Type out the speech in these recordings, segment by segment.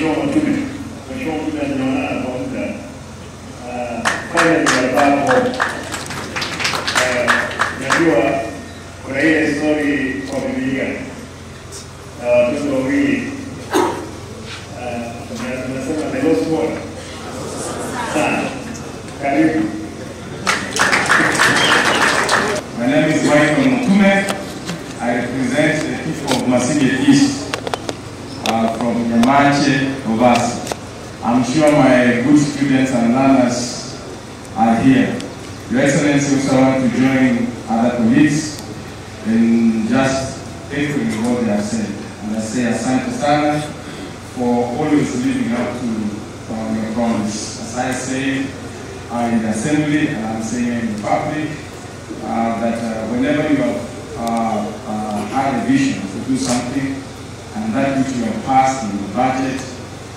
Mheshimiwa Mtume anaona kwa muda fanya barabara najua kuna ile story kwa Biblia watoto wawili tunasema the lost boy sana karibu. My name is Michael Mtume. I represent the people of Masinge East from Nyamache, Ovasi. I'm sure my good students and learners are here. Your Excellency, also want to join other colleagues in just echoing what they have said. And I say asante sana for always living up to your promise. As I say in the assembly, and I'm saying in public, that whenever you have had a vision to do something, and that which you have passed in the budget,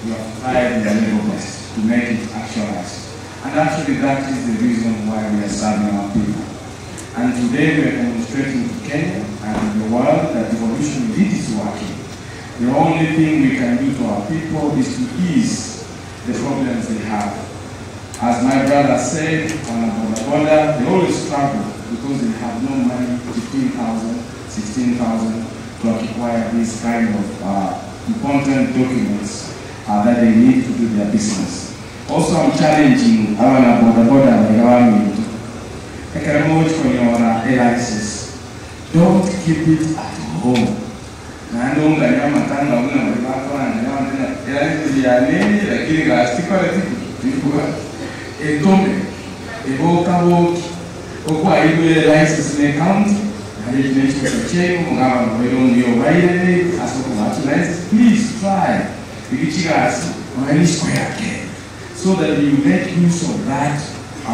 you have tried in the level best to make it actualized. And actually that is the reason why we are serving our people. And today we are demonstrating to Kenya and the world that devolution indeed is working. The only thing we can do to our people is to ease the problems they have. As my brother said, on a border, they always struggle because they have no money, 15,000, 16,000, to acquire these kind of important documents that they need to do their business. Also, I'm challenging our border and the government. Don't keep it at home. Please try so that you make use of that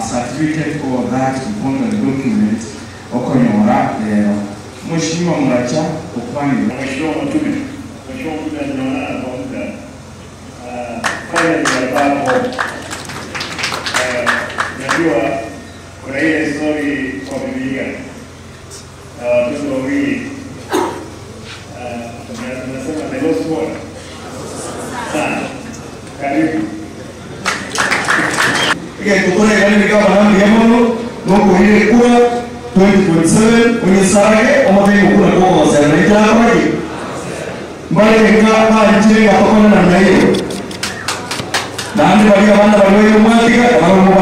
certificate or that important document. Mheshimiwa Muracha Okwani. Mheshimiwa Mtume anaona kwa muda fanya barabara najua kuna ile story kwa Biblia watoto wawili tunasema the lost boy sana karibu. Tukone kani kama nani yamono noko ile kura 2027 kwenye sarage omateni kuna kwa sana ita kwa hii mbali kama nje ya kwa na hiyo na ndio wale wana wale mwatika